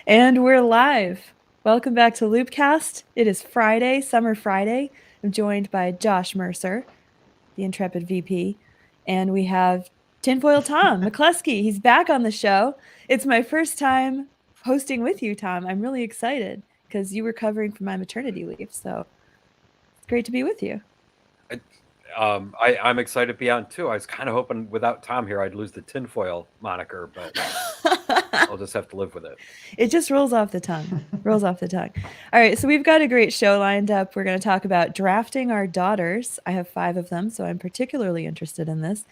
And we're live. Welcome back to LOOPcast. It is Friday, Summer Friday. I'm joined by Josh Mercer, the intrepid VP, and we have Tinfoil Tom McCluskey. He's back on the show. It's my first time hosting with you, Tom. I'm really excited because you were covering for my maternity leave, so it's great to be with you. I'm excited to be on too. I was kind of hoping without Tom here, I'd lose the tinfoil moniker, but I'll just have to live with it. It just rolls off the tongue. Rolls off the tongue. All right, so we've got a great show lined up. We're going to talk about drafting our daughters. I have 5 of them, so I'm particularly interested in this.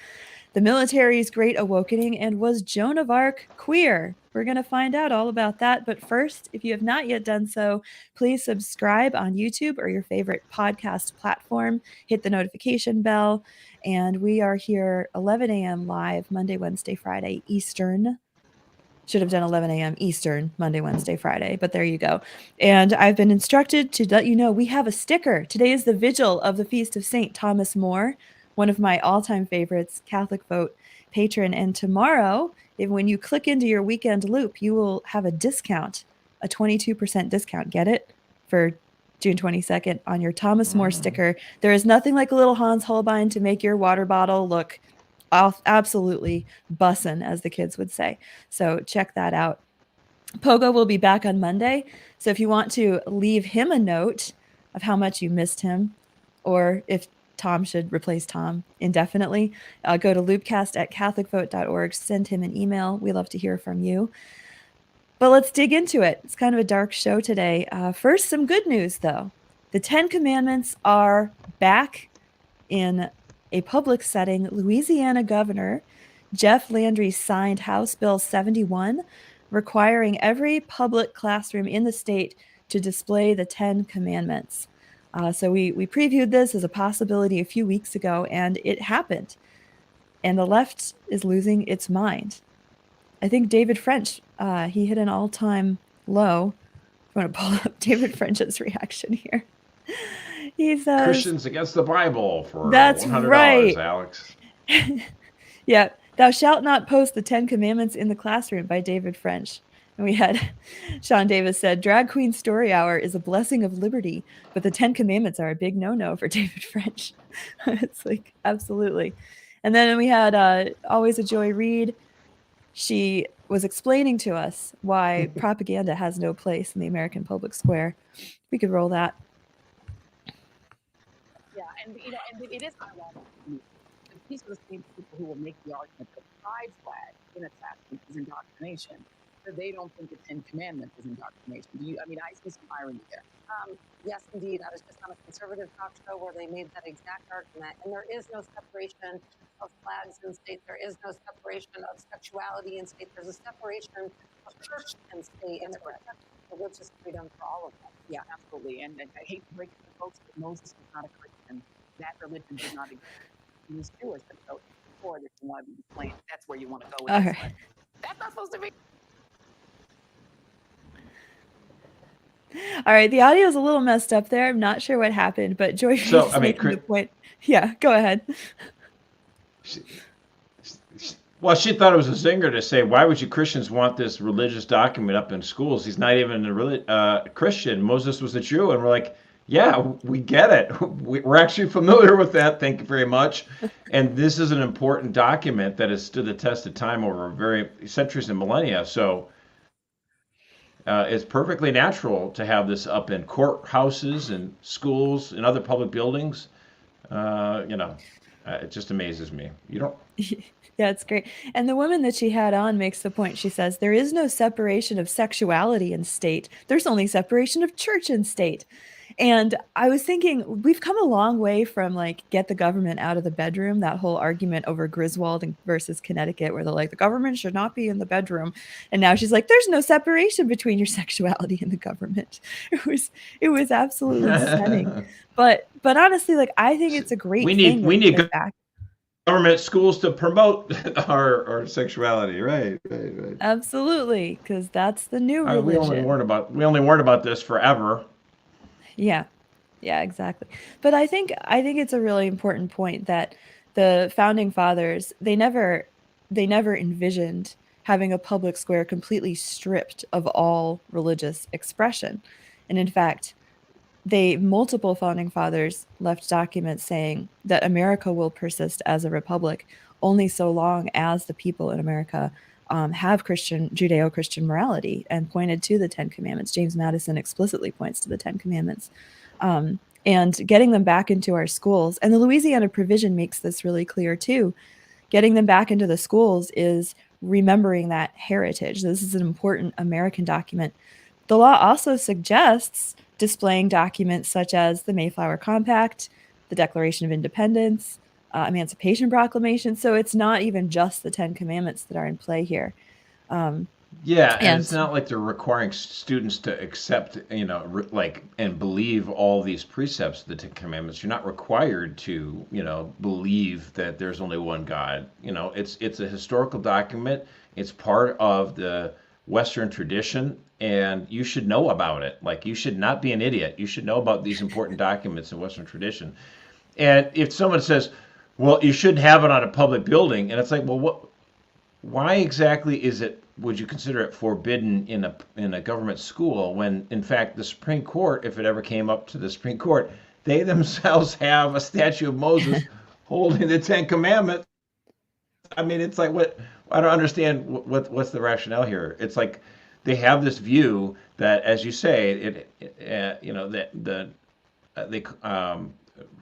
The military's great awakening, and was Joan of Arc queer? We're going to find out all about that. But first, if you have not yet done so, please subscribe on YouTube or your favorite podcast platform. Hit the notification bell. And we are here 11 a.m. live, Monday, Wednesday, Friday, Eastern. Should have done 11 a.m. Eastern, Monday, Wednesday, Friday, but there you go. And I've been instructed to let you know we have a sticker. Today is the vigil of the Feast of St. Thomas More, one of my all-time favorites, CatholicVote patron. And tomorrow, when you click into your weekend loop, you will have a discount, a 22% discount. Get it? For June 22nd on your Thomas More sticker. There is nothing like a little Hans Holbein to make your water bottle look absolutely bussin', as the kids would say. So check that out. Pogo will be back on Monday. So if you want to leave him a note of how much you missed him, or if Tom should replace Tom indefinitely, go to loopcast@catholicvote.org. Send him an email. We love to hear from you. But let's dig into it. It's kind of a dark show today. First, some good news, though. The 10 Commandments are back in a public setting. Louisiana Governor Jeff Landry signed House Bill 71, requiring every public classroom in the state to display the 10 Commandments. So we previewed this as a possibility a few weeks ago, and it happened. And the left is losing its mind. I think David French, he hit an all-time low. I want to pull up David French's reaction here. He says, Christians against the Bible for that's $100, right. Alex. Yeah. Thou shalt not post the 10 Commandments in the classroom by David French. And we had Sean Davis said, Drag Queen Story Hour is a blessing of liberty, but the 10 Commandments are a big no-no for David French. It's like, absolutely. And then we had Always a Joy Reid. She was explaining to us why propaganda has no place in the American public square. We could roll that. Yeah, and it is ironic. These are the same people who will make the argument that the pride flag in a classroom is indoctrination, that they don't think the 10 Commandments is indoctrination. I see some irony there. Yes, indeed. I was just on a conservative talk show where they made that exact argument, and there is no separation of flags in state. There is no separation of sexuality in state. There's a separation of church and state, and there's religious freedom for all of them. Yeah, absolutely. And I hate to break it to folks, but Moses was not a Christian. That religion did not exist. He was Jewish, but so before this, you want to be explained. That's where you want to go with All this right. one. That's not supposed to be. All right, the audio is a little messed up there. I'm not sure what happened, but Joy is making the point. Yeah, go ahead. She thought it was a zinger to say, why would you Christians want this religious document up in schools? He's not even a Christian. Moses was a Jew. And we're like, yeah, we get it. We're actually familiar with that. Thank you very much. And this is an important document that has stood the test of time over very centuries and millennia. So it's perfectly natural to have this up in courthouses and schools and other public buildings. It just amazes me. You don't. Yeah, it's great. And the woman that she had on makes the point. She says, there is no separation of sexuality in state. There's only separation of church and state. And I was thinking, we've come a long way from like, get the government out of the bedroom, that whole argument over Griswold versus Connecticut, where they're like, the government should not be in the bedroom. And now she's like, there's no separation between your sexuality and the government. It was absolutely stunning. But honestly, like, I think it's a great thing. We need government schools to promote our sexuality, right? Absolutely, because that's the new religion. We only learned about this forever. Yeah, exactly. But I think it's a really important point that the founding fathers, they never envisioned having a public square completely stripped of all religious expression. And in fact, multiple founding fathers left documents saying that America will persist as a republic only so long as the people in America have Judeo-Christian morality, and pointed to the Ten Commandments. James Madison explicitly points to the Ten Commandments. And getting them back into our schools. And the Louisiana provision makes this really clear too. Getting them back into the schools is remembering that heritage. This is an important American document. The law also suggests displaying documents such as the Mayflower Compact, the Declaration of Independence, Emancipation Proclamation. So it's not even just the Ten Commandments that are in play here. Yeah, and it's not like they're requiring students to accept, and believe all these precepts of the Ten Commandments. You're not required to, believe that there's only one God. It's a historical document. It's part of the Western tradition, and you should know about it. Like, you should not be an idiot. You should know about these important documents in Western tradition. And if someone says, well, you shouldn't have it on a public building, and it's like, well, why exactly would you consider it forbidden in a government school when, in fact, the Supreme Court, if it ever came up to the Supreme Court, they themselves have a statue of Moses holding the Ten Commandments? I mean, it's like, what? I don't understand what's the rationale here. It's like they have this view that, as you say,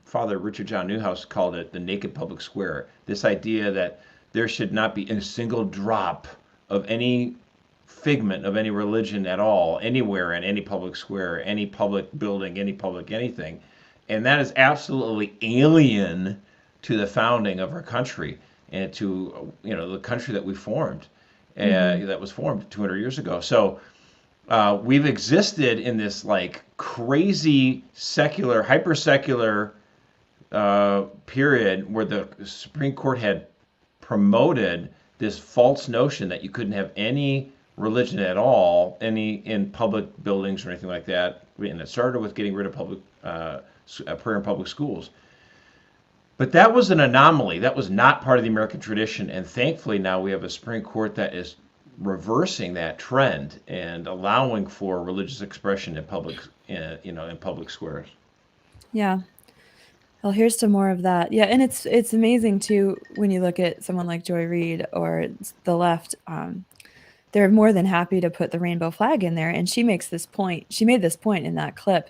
Father Richard John Newhouse called it the naked public square. This idea that there should not be a single drop of any figment of any religion at all, anywhere in any public square, any public building, any public anything. And that is absolutely alien to the founding of our country and to, the country that we formed, that was formed 200 years ago. So we've existed in this like crazy secular, hyper-secular period where the Supreme Court had promoted this false notion that you couldn't have any religion at all, any in public buildings or anything like that. And it started with getting rid of prayer in public schools. But that was an anomaly. That was not part of the American tradition. And thankfully now we have a Supreme Court that is reversing that trend and allowing for religious expression in public, in public squares. Yeah. Well, here's to more of that. Yeah, and it's amazing too when you look at someone like Joy Reid or the left. They're more than happy to put the rainbow flag in there, and she makes this point. She made this point in that clip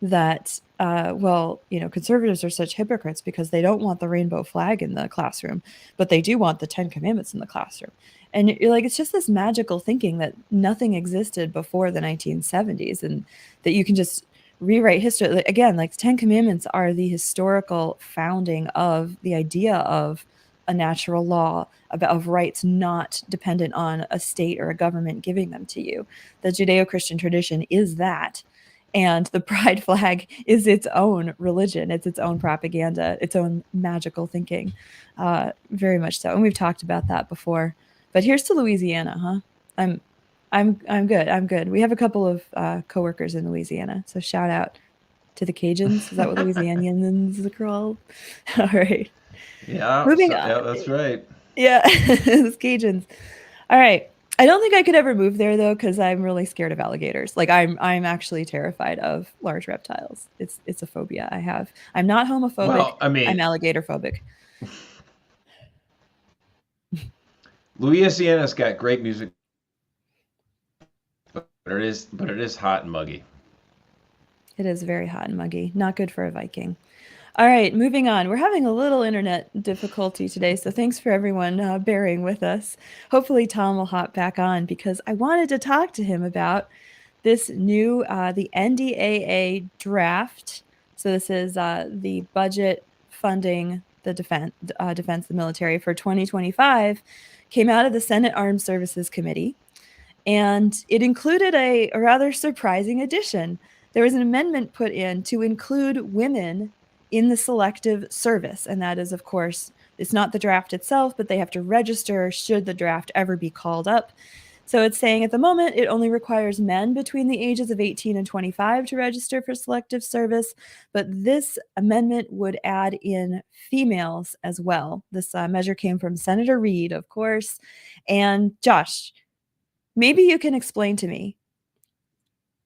that conservatives are such hypocrites because they don't want the rainbow flag in the classroom, but they do want the Ten Commandments in the classroom. And you're like, it's just this magical thinking that nothing existed before the 1970s, and that you can just rewrite history. Again, like the Ten Commandments are the historical founding of the idea of a natural law of rights not dependent on a state or a government giving them to you. The Judeo-Christian tradition is that. And the pride flag is its own religion. It's its own propaganda, its own magical thinking. Very much so. And we've talked about that before. But here's to Louisiana, huh? I'm good. I'm good. We have a couple of coworkers in Louisiana, so shout out to the Cajuns. Is that what Louisianians are called? All right. Yeah. Moving on. Yeah, that's right. Yeah, those Cajuns. All right. I don't think I could ever move there though, because I'm really scared of alligators. Like I'm actually terrified of large reptiles. It's a phobia I have. I'm not homophobic. Well, I mean, I'm alligator phobic. Louisiana's got great music, but it is hot and muggy. It is very hot and muggy. Not good for a Viking. All right, moving on. We're having a little internet difficulty today, so thanks for everyone bearing with us. Hopefully Tom will hop back on because I wanted to talk to him about this new, the NDAA draft. So this is the budget funding the defense, the military for 2025, came out of the Senate Armed Services Committee, and it included a rather surprising addition. There was an amendment put in to include women in the selective service. And that is, of course, it's not the draft itself, but they have to register should the draft ever be called up. So it's saying at the moment it only requires men between the ages of 18 and 25 to register for selective service, but this amendment would add in females as well. This measure came from Senator Reid, of course. And Josh, maybe you can explain to me,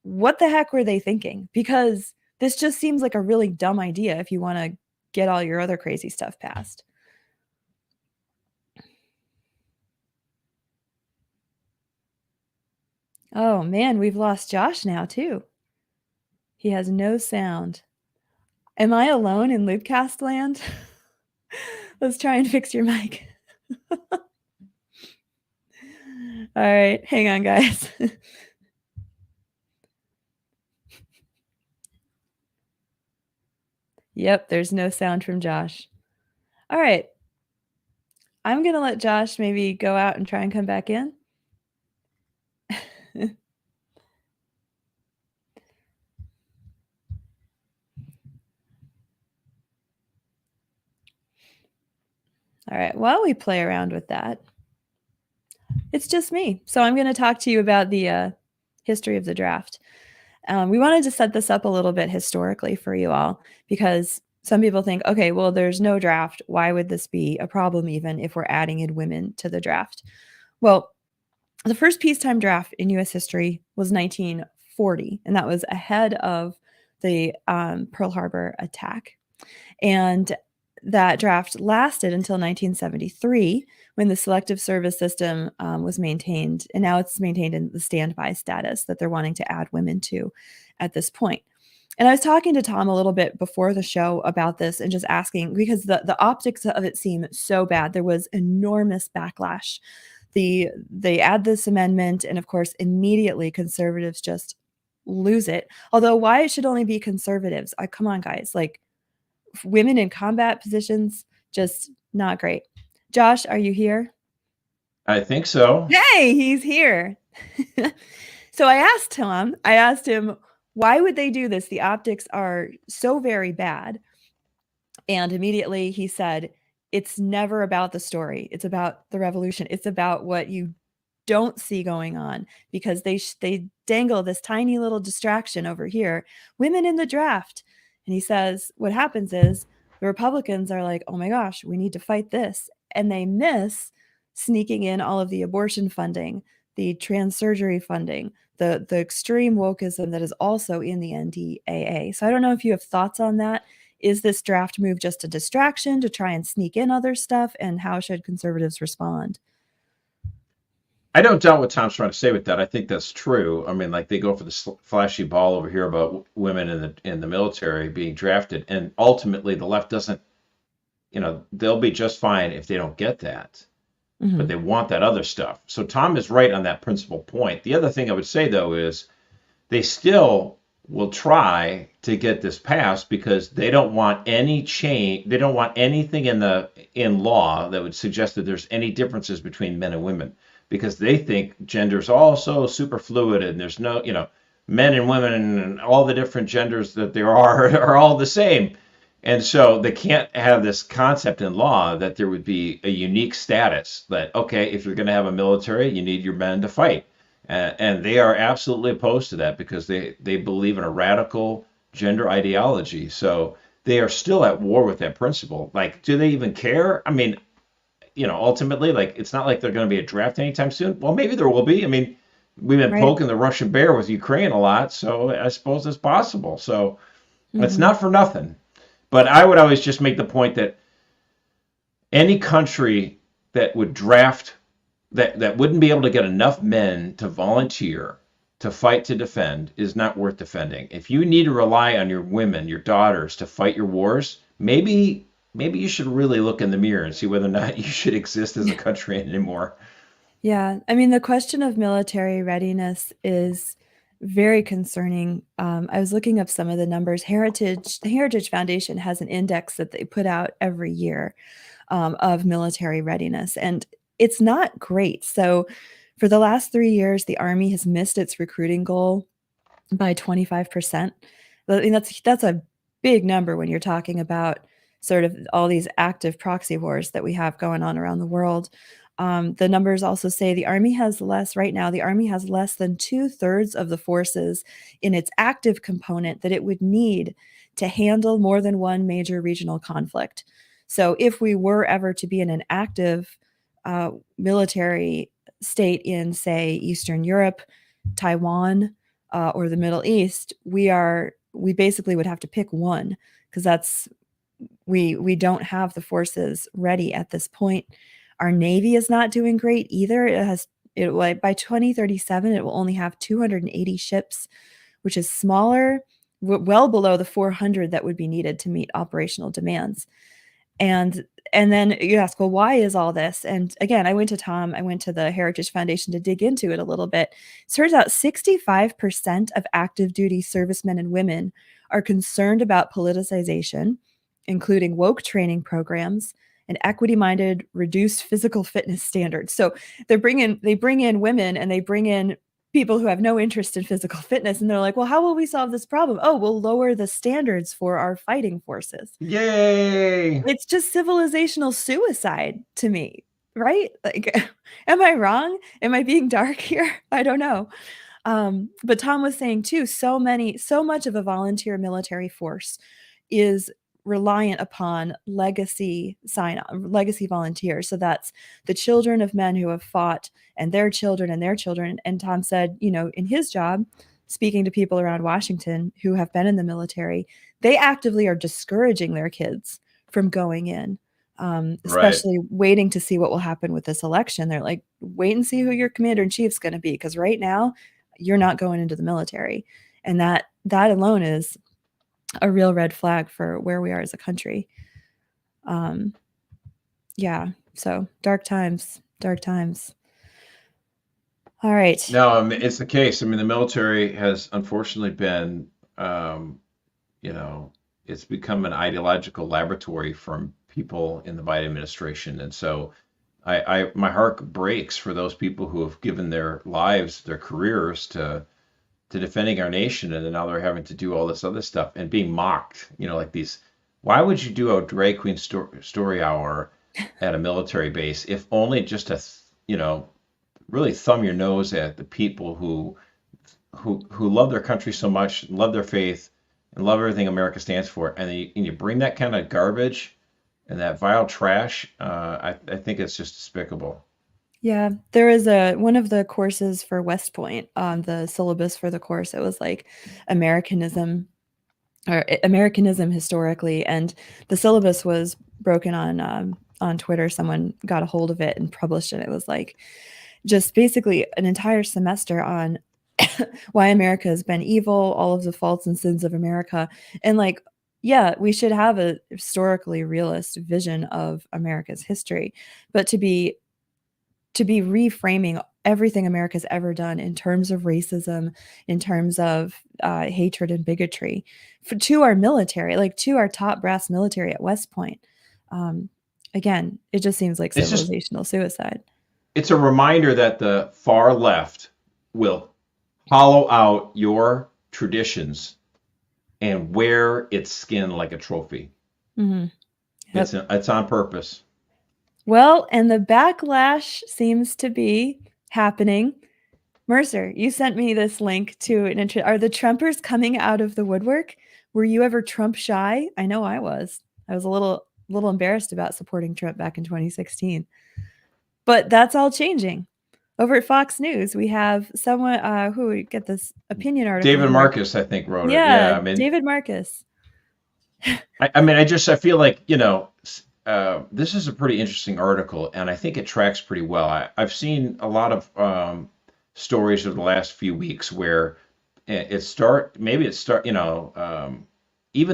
what the heck were they thinking? Because this just seems like a really dumb idea if you want to get all your other crazy stuff passed. Oh man, we've lost Josh now too. He has no sound. Am I alone in Loopcast land? Let's try and fix your mic. All right, hang on, guys. Yep, there's no sound from Josh. All right. I'm going to let Josh maybe go out and try and come back in. All right, while we play around with that, it's just me. So I'm going to talk to you about the history of the draft. We wanted to set this up a little bit historically for you all, because some people think, okay, well, there's no draft. Why would this be a problem even if we're adding in women to the draft? Well, the first peacetime draft in U.S. history was 1940, and that was ahead of the Pearl Harbor attack. And that draft lasted until 1973, when the selective service system was maintained, and now it's maintained in the standby status that they're wanting to add women to at this point. And I was talking to Tom a little bit before the show about this and just asking, because the optics of it seem so bad. There was enormous backlash. They add this amendment, and of course, immediately conservatives just lose it. Although, why it should only be conservatives? Come on, guys. Like, women in combat positions, just not great. Josh, are you here? I think so. Hey, he's here. So I asked him, why would they do this? The optics are so very bad. And immediately he said, it's never about the story. It's about the revolution. It's about what you don't see going on, because they dangle this tiny little distraction over here, women in the draft. And he says, what happens is the Republicans are like, oh my gosh, we need to fight this. And they miss sneaking in all of the abortion funding, the trans surgery funding, the extreme wokeism that is also in the NDAA. So I don't know if you have thoughts on that. Is this draft move just a distraction to try and sneak in other stuff? And how should conservatives respond? I don't doubt what Tom's trying to say with that. I think that's true. I mean, like, they go for the flashy ball over here about women in the military being drafted, and ultimately the left doesn't. They'll be just fine if they don't get that, but they want that other stuff. So Tom is right on that principal point. The other thing I would say, though, is they still will try to get this passed because they don't want any change. They don't want anything in law that would suggest that there's any differences between men and women, because they think gender's also super fluid and there's no, men and women and all the different genders that there are all the same. And so they can't have this concept in law that there would be a unique status that, okay, if you're going to have a military, you need your men to fight. And they are absolutely opposed to that because they believe in a radical gender ideology. So they are still at war with that principle. Like, do they even care? I mean, ultimately, like, it's not like they're going to be a draft anytime soon. Well, maybe there will be. I mean, we've been poking the Russian bear with Ukraine a lot, so I suppose it's possible. So it's not for nothing. But I would always just make the point that any country that would draft, that wouldn't be able to get enough men to volunteer to fight to defend, is not worth defending. If you need to rely on your women, your daughters, to fight your wars, maybe you should really look in the mirror and see whether or not you should exist as a country anymore. Yeah, I mean, the question of military readiness is very concerning. I was looking up some of the numbers. The Heritage Foundation has an index that they put out every year of military readiness, and it's not great. So for the last 3 years, the Army has missed its recruiting goal by 25%. I mean, that's a big number when you're talking about sort of all these active proxy wars that we have going on around the world. The numbers also say the Army has less right now. The Army has less than 2/3 of the forces in its active component that it would need to handle more than one major regional conflict. So if we were ever to be in an active military state in, say, Eastern Europe, Taiwan, or the Middle East, we basically would have to pick one, because we don't have the forces ready at this point. Our Navy is not doing great either. By 2037, it will only have 280 ships, which is smaller, well below the 400 that would be needed to meet operational demands. And then you ask, well, why is all this? And again, I went to the Heritage Foundation to dig into it a little bit. It turns out 65% of active duty servicemen and women are concerned about politicization, including woke training programs and equity-minded reduced physical fitness standards. So they bring in women, and they bring in people who have no interest in physical fitness, and they're like, well, how will we solve this problem? Oh, we'll lower the standards for our fighting forces. Yay! It's just civilizational suicide to me, right? Like, am I wrong? Am I being dark here? I don't know. But Tom was saying too, so much of a volunteer military force is reliant upon legacy volunteers. So that's the children of men who have fought, and their children and their children. And Tom said, in his job, speaking to people around Washington who have been in the military, they actively are discouraging their kids from going in, especially waiting to see what will happen with this election. They're like, wait and see who your commander in chief's going to be, because right now you're not going into the military. And that alone is a real red flag for where we are as a country. Yeah. So dark times. All right. No, it's the case. I mean, the military has unfortunately been, it's become an ideological laboratory from people in the Biden administration. And so my heart breaks for those people who have given their lives, their careers to defending our nation, and then now they're having to do all this other stuff and being mocked. Like these. Why would you do a drag queen story hour at a military base if only just to, really thumb your nose at the people who love their country so much, love their faith, and love everything America stands for, and you bring that kind of garbage and that vile trash. I think it's just despicable. Yeah, there is one of the courses for West Point on the syllabus for the course. It was like Americanism historically, and the syllabus was broken on Twitter. Someone got a hold of it and published it. It was like just basically an entire semester on why America has been evil, all of the faults and sins of America, and like, yeah, we should have a historically realist vision of America's history, but to be reframing everything America's ever done in terms of racism, in terms of hatred and bigotry, to our military, like to our top brass military at West Point. Again, it just seems like civilizational suicide. It's a reminder that the far left will hollow out your traditions and wear its skin like a trophy. Mm-hmm. Yep. It's on purpose. Well, and the backlash seems to be happening. Mercer, you sent me this link to are the Trumpers coming out of the woodwork? Were you ever Trump shy? I know I was. I was a little embarrassed about supporting Trump back in 2016. But that's all changing. Over at Fox News, we have someone who would get this opinion article. David Marcus, I think, wrote it. Yeah, I mean, David Marcus. I feel like, this is a pretty interesting article, and I think it tracks pretty well. I've seen a lot of stories over the last few weeks where even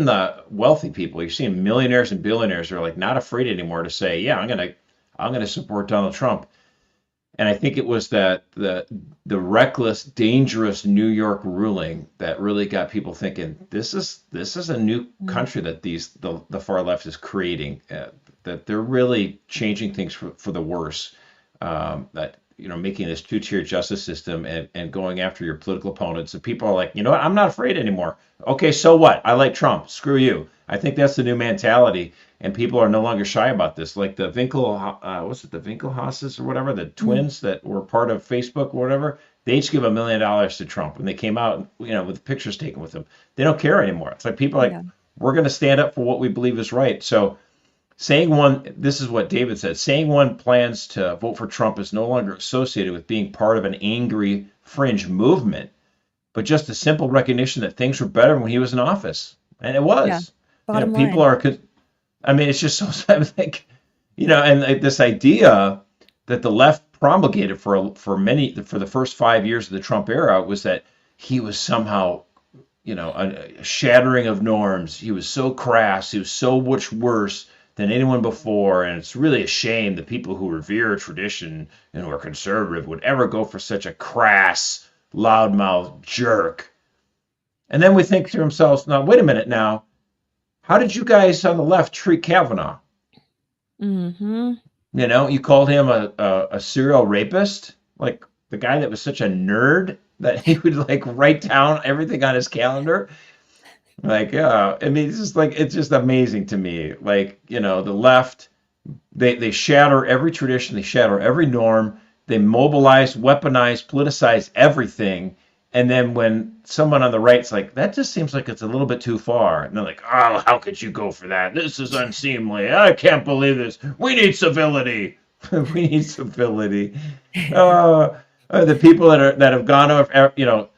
the wealthy people, you're seeing millionaires and billionaires are like not afraid anymore to say, yeah, I'm gonna support Donald Trump. And I think it was that the reckless, dangerous New York ruling that really got people thinking, this is a new country that the far left is creating, that they're really changing things for the worse. That making this two-tier justice system and going after your political opponents. And people are like, you know what? I'm not afraid anymore. Okay, so what? I like Trump. Screw you. I think that's the new mentality. And people are no longer shy about this. Like the the Winkelhauses or whatever, the twins that were part of Facebook or whatever, they each give $1 million to Trump. And they came out, with pictures taken with them. They don't care anymore. It's like people are like, we're going to stand up for what we believe is right. So this is what David said, saying one plans to vote for Trump is no longer associated with being part of an angry fringe movement, but just a simple recognition that things were better when he was in office. And it was. Yeah. Bottom People line. are, I mean, it's just so, I think, and like this idea that the left promulgated for the first 5 years of the Trump era was that he was somehow, a shattering of norms. He was so crass. He was so much worse than anyone before, and it's really a shame that people who revere tradition and who are conservative would ever go for such a crass, loudmouth jerk. And then we think to ourselves, now, wait a minute now, how did you guys on the left treat Kavanaugh? Mm-hmm. You called him a serial rapist, like the guy that was such a nerd that he would like write down everything on his calendar. Like, I mean, it's just amazing to me. Like, the left, they shatter every tradition, they shatter every norm, they mobilize, weaponize, politicize everything. And then when someone on the right's like, that just seems like it's a little bit too far. And they're like, oh, how could you go for that? This is unseemly. I can't believe this. We need civility. We need civility. The people that have gone over,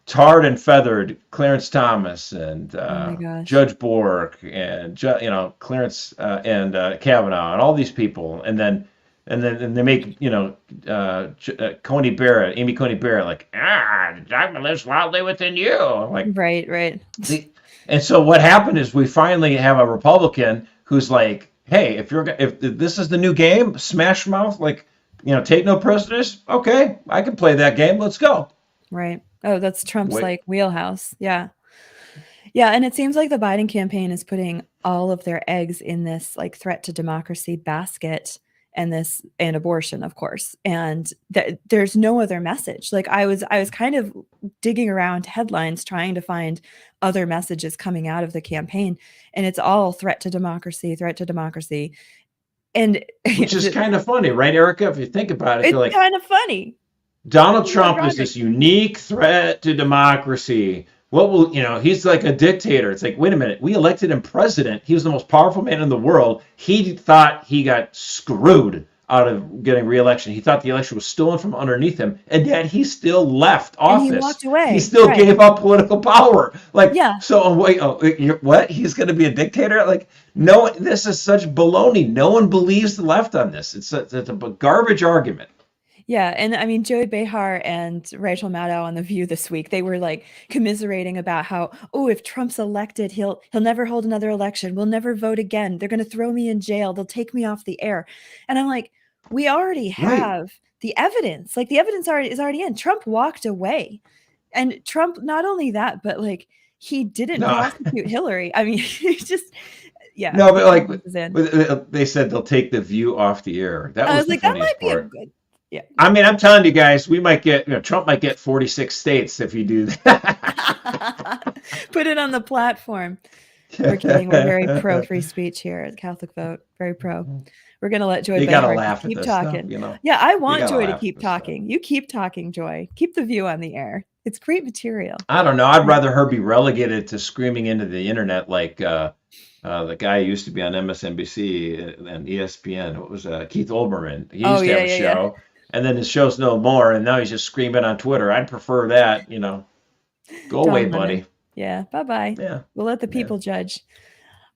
tarred and feathered Clarence Thomas and Judge Bork and Clarence and Kavanaugh and all these people, and then they make Amy Coney Barrett like the document lives wildly within you. Like Right. And so what happened is we finally have a Republican who's like, hey, if this is the new game, Smash Mouth, like take no prisoners. Okay, I can play that game. Let's go. Right. Oh, that's Trump's like wheelhouse. Yeah. Yeah. And it seems like the Biden campaign is putting all of their eggs in this like threat to democracy basket and abortion, of course. And there's no other message. Like I was kind of digging around headlines trying to find other messages coming out of the campaign. And it's all threat to democracy. And which is kind of funny, right, Erika? If you think about it, it's you're like, kind of funny. Donald Trump is this unique threat to democracy. What will, he's like a dictator. It's like, wait a minute, we elected him president. He was the most powerful man in the world. He thought he got screwed out of getting reelection. He thought the election was stolen from underneath him, and yet he still left office. And he walked away. He still gave up political power. Like, yeah. So wait, what? He's going to be a dictator? Like, no, this is such baloney. No one believes the left on this. It's a garbage argument. Yeah, and I mean, Joey Behar and Rachel Maddow on The View this week, they were like commiserating about how, if Trump's elected, he'll never hold another election. We'll never vote again. They're going to throw me in jail. They'll take me off the air. And I'm like, we already have the evidence. Like the evidence is already in. Trump walked away, and Trump, not only that, but like he didn't prosecute Hillary. I mean, he just. Yeah. No, but like they said they'll take The View off the air. That was like, that might be a good. Yeah. I mean, I'm telling you guys, we might get, Trump might get 46 states if you do that. Put it on the platform. We're kidding. We're very pro free speech here at Catholic Vote. Very pro. We're going to let Joy keep talking. Stuff, Yeah, I want Joy to keep talking. Stuff. You keep talking, Joy. Keep The View on the air. It's great material. I don't know. I'd rather her be relegated to screaming into the internet like the guy who used to be on MSNBC and ESPN. What was Keith Olbermann? He used to have a show. Yeah. And then his show's no more, and now he's just screaming on Twitter. I'd prefer that, Go away, buddy. Yeah, bye-bye. Yeah. We'll let the people judge.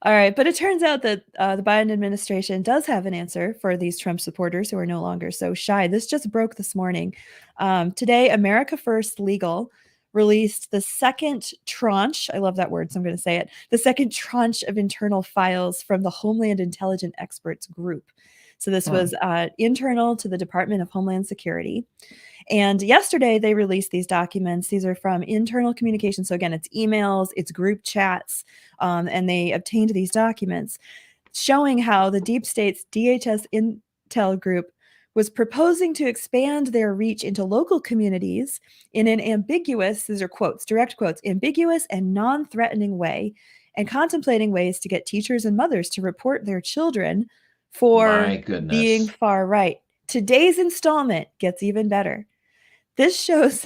All right, but it turns out that the Biden administration does have an answer for these Trump supporters who are no longer so shy. This just broke this morning. Today, America First Legal released the second tranche, I love that word, so I'm going to say it, the second tranche of internal files from the Homeland Intelligence Experts Group. So this was internal to the Department of Homeland Security. And yesterday they released these documents. These are from internal communication. So again, it's emails, it's group chats, and they obtained these documents showing how the deep state's DHS Intel group was proposing to expand their reach into local communities in an ambiguous, these are quotes, direct quotes, ambiguous and non-threatening way, and contemplating ways to get teachers and mothers to report their children for My goodness. being far right. Today's installment gets even better. This shows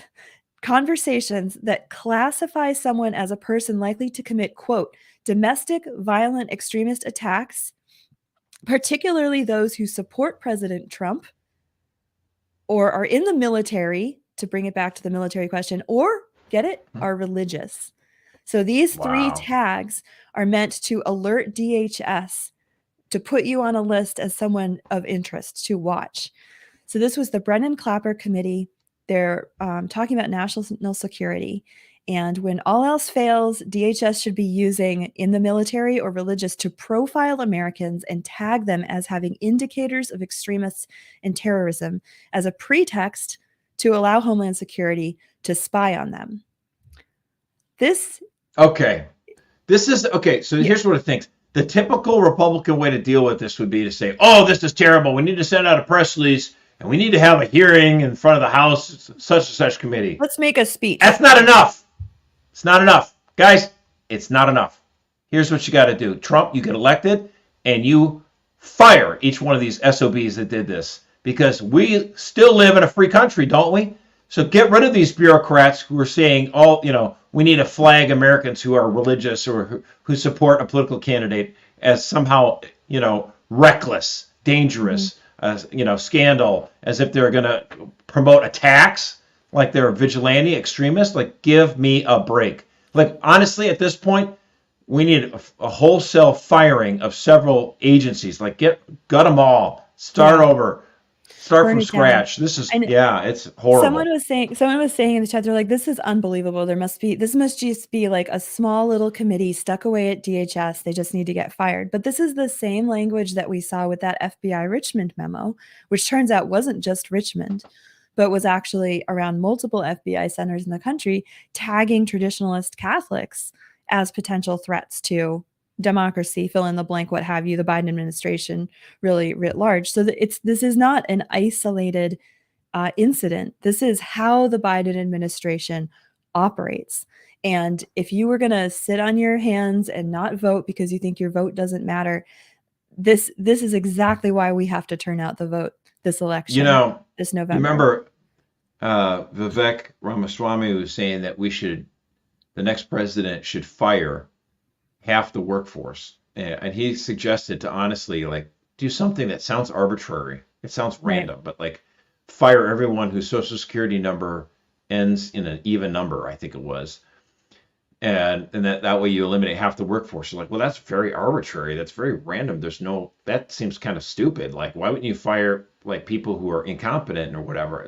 conversations that classify someone as a person likely to commit, quote, domestic violent extremist attacks, particularly those who support President Trump or are in the military, to bring it back to the military question, or, get it, are religious. So these three Wow. tags are meant to alert DHS to put you on a list as someone of interest to watch. So this was the Brennan Clapper Committee. They're talking about national security. And when all else fails, DHS should be using in the military or religious to profile Americans and tag them as having indicators of extremists and terrorism as a pretext to allow Homeland Security to spy on them. This Okay. So here's what it thinks. The typical Republican way to deal with this would be to say, oh, this is terrible. We need to send out a press release and we need to have a hearing in front of the House, such and such committee. Let's make a speech. That's not enough. It's not enough. Guys, it's not enough. Here's what you got to do. Trump, you get elected and you fire each one of these SOBs that did this, because we still live in a free country, don't we? So get rid of these bureaucrats who are saying, we need to flag Americans who are religious or who support a political candidate as somehow, reckless, dangerous, scandal, as if they're going to promote attacks, like they're a vigilante extremist. Like, give me a break. Like, honestly, at this point, we need a wholesale firing of several agencies. Like, gut them all, start over. Start from scratch. This is, it's horrible. Someone was saying in the chat, they're like, this is unbelievable. This must just be like a small little committee stuck away at DHS. They just need to get fired. But this is the same language that we saw with that FBI Richmond memo, which turns out wasn't just Richmond, but was actually around multiple FBI centers in the country, tagging traditionalist Catholics as potential threats to democracy, fill in the blank, what have you, the Biden administration really writ large. So this is not an isolated incident. This is how the Biden administration operates. And if you were going to sit on your hands and not vote because you think your vote doesn't matter, this is exactly why we have to turn out the vote this election, this November. Remember, Vivek Ramaswamy was saying that the next president should fire half the workforce, and he suggested to honestly do something that sounds arbitrary. It sounds random, but fire everyone whose social security number ends in an even number, I think it was, and that way you eliminate half the workforce. You're like, well, that's very arbitrary. That's very random. That seems kind of stupid. Like, why wouldn't you fire people who are incompetent or whatever?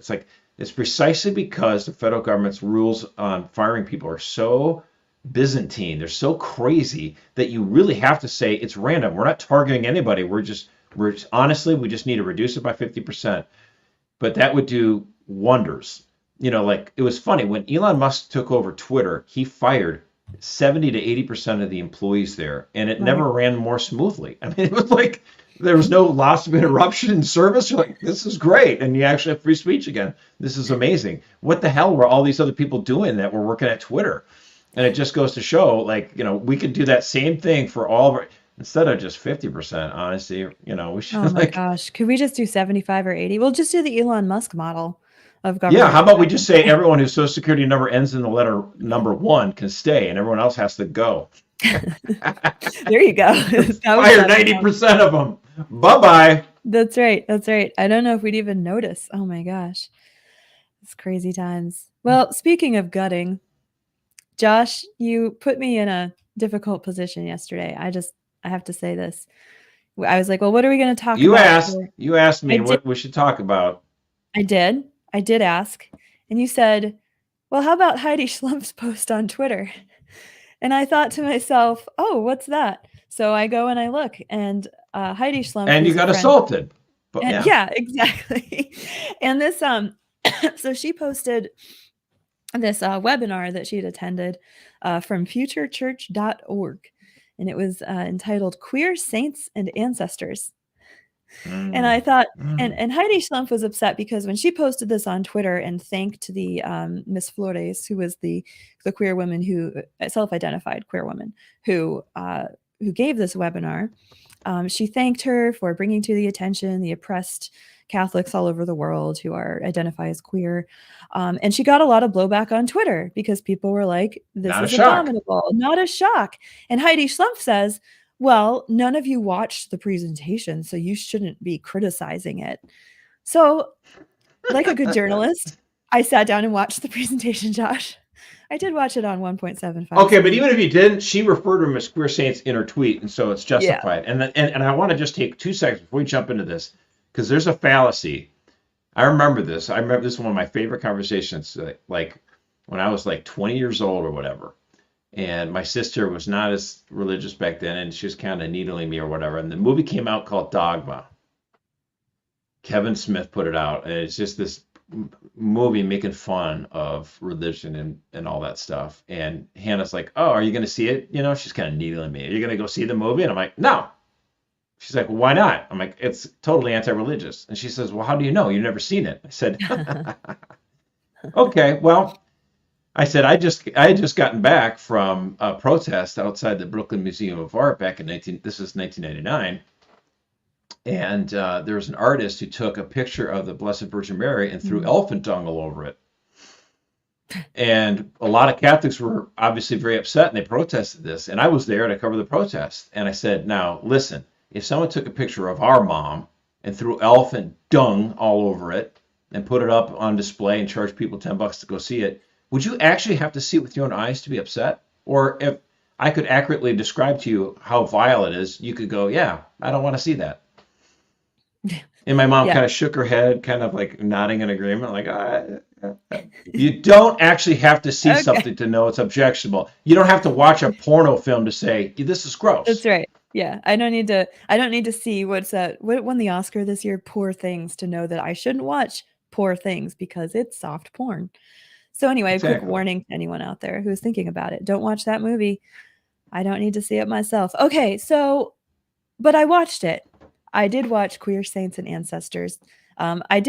It's precisely because the federal government's rules on firing people are so Byzantine, they're so crazy that you really have to say it's random. We're not targeting anybody. We just need to reduce it by 50%. But that would do wonders. It was funny when Elon Musk took over Twitter, he fired 70 to 80% of the employees there, and it never ran more smoothly. I mean, it was like there was no loss of interruption in service. You're like, this is great, and you actually have free speech again. This is amazing. What the hell were all these other people doing that were working at Twitter? And it just goes to show, we could do that same thing for all of our, instead of just 50%, honestly, we should. Oh my gosh. Could we just do 75 or 80? We'll just do the Elon Musk model of government. Yeah. How about we just say everyone whose social security number ends in the letter number 1 can stay and everyone else has to go. There you go. Fire 90% of them. Bye-bye. That's right. I don't know if we'd even notice. Oh my gosh. It's crazy times. Well, speaking of gutting, Josh, you put me in a difficult position yesterday. I have to say this. I was like, well, what are we going to talk about? You asked me what we should talk about. I did ask. And you said, well, how about Heidi Schlump's post on Twitter? And I thought to myself, oh, what's that? So I go and I look, and Heidi Schlump. And you got assaulted. But, yeah, exactly. And this, so she posted this webinar that she had attended from futurechurch.org. And it was entitled Queer Saints and Ancestors. And I thought, Mm. and Heidi Schlumpf was upset because when she posted this on Twitter and thanked the Miss Flores, who was the queer woman who self-identified queer woman who gave this webinar, she thanked her for bringing to the attention the oppressed Catholics all over the world who are identify as queer. And she got a lot of blowback on Twitter because people were like, this Not a is shock. abominable, not a shock. And Heidi Schlumpf says, well, none of you watched the presentation, so you shouldn't be criticizing it. So, like a good journalist, I sat down and watched the presentation, Josh. I did watch it on 1.75. Okay, but even if you didn't, she referred to them as queer saints in her tweet, and so it's justified. And I want to just take 2 seconds before we jump into this, because there's a fallacy. I remember this. This is one of my favorite conversations, like when I was like 20 years old or whatever. And my sister was not as religious back then, and she was kind of needling me or whatever. And the movie came out called Dogma. Kevin Smith put it out, and it's just this movie making fun of religion and all that stuff. And Hannah's like, oh, are you going to see it? You know, she's kind of needling me. Are you going to go see the movie? And I'm like, no. She's like, well, why not? I'm like, it's totally anti-religious. And she says, well, how do you know? You've never seen it. I said, okay, well, I said, I had just gotten back from a protest outside the Brooklyn Museum of Art back in 1999. And there was an artist who took a picture of the Blessed Virgin Mary and threw elephant dung all over it. And a lot of Catholics were obviously very upset, and they protested this. And I was there to cover the protest. And I said, now, listen, if someone took a picture of our mom and threw elephant dung all over it and put it up on display and charged people $10 to go see it, would you actually have to see it with your own eyes to be upset? Or if I could accurately describe to you how vile it is, you could go, yeah, I don't want to see that. And my mom kind of shook her head, kind of like nodding in agreement, like, you don't actually have to see something to know it's objectionable. You don't have to watch a porno film to say, this is gross. That's right. Yeah, I don't need to see what won the Oscar this year, Poor Things, to know that I shouldn't watch Poor Things because it's soft porn. So anyway, a quick warning to anyone out there who's thinking about it. Don't watch that movie. I don't need to see it myself. Okay, so, but I watched it. I did watch Queer Saints and Ancestors. I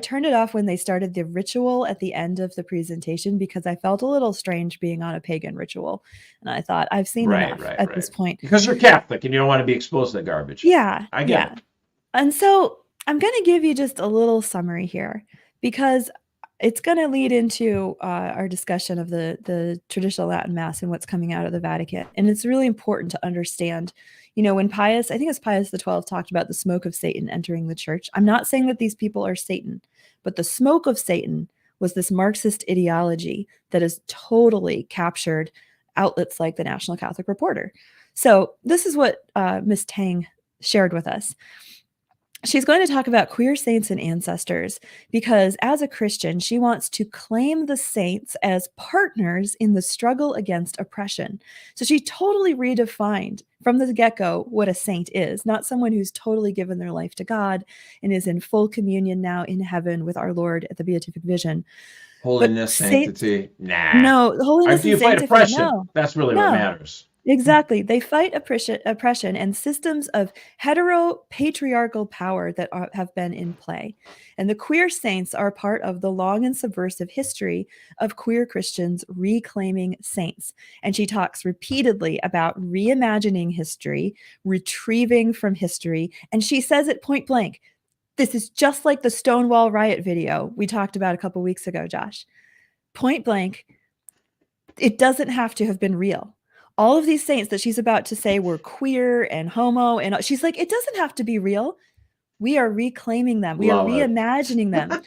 turned it off when they started the ritual at the end of the presentation because I felt a little strange being on a pagan ritual. And I thought, I've seen enough at this point. Because you're Catholic and you don't want to be exposed to the garbage. Yeah. I get it. And so I'm going to give you just a little summary here because it's going to lead into our discussion of the traditional Latin Mass and what's coming out of the Vatican. And it's really important to understand, when Pius, I think it's Pius XII, talked about the smoke of Satan entering the church. I'm not saying that these people are Satan, but the smoke of Satan was this Marxist ideology that has totally captured outlets like the National Catholic Reporter. So this is what Ms. Tang shared with us. She's going to talk about queer saints and ancestors because as a Christian, she wants to claim the saints as partners in the struggle against oppression. So she totally redefined from the get-go what a saint is, not someone who's totally given their life to God and is in full communion now in heaven with our Lord at the beatific vision. Holiness, sanctity, nah. No, holiness and fight sanctity, oppression. no. That's really what matters. Exactly. They fight oppression and systems of hetero-patriarchal power that have been in play. And the queer saints are part of the long and subversive history of queer Christians reclaiming saints. And she talks repeatedly about reimagining history, retrieving from history. And she says it point blank. This is just like the Stonewall riot video we talked about a couple weeks ago, Josh. Point blank. It doesn't have to have been real. All of these saints that she's about to say were queer and homo, and she's like, it doesn't have to be real. We are reclaiming them. We are reimagining them.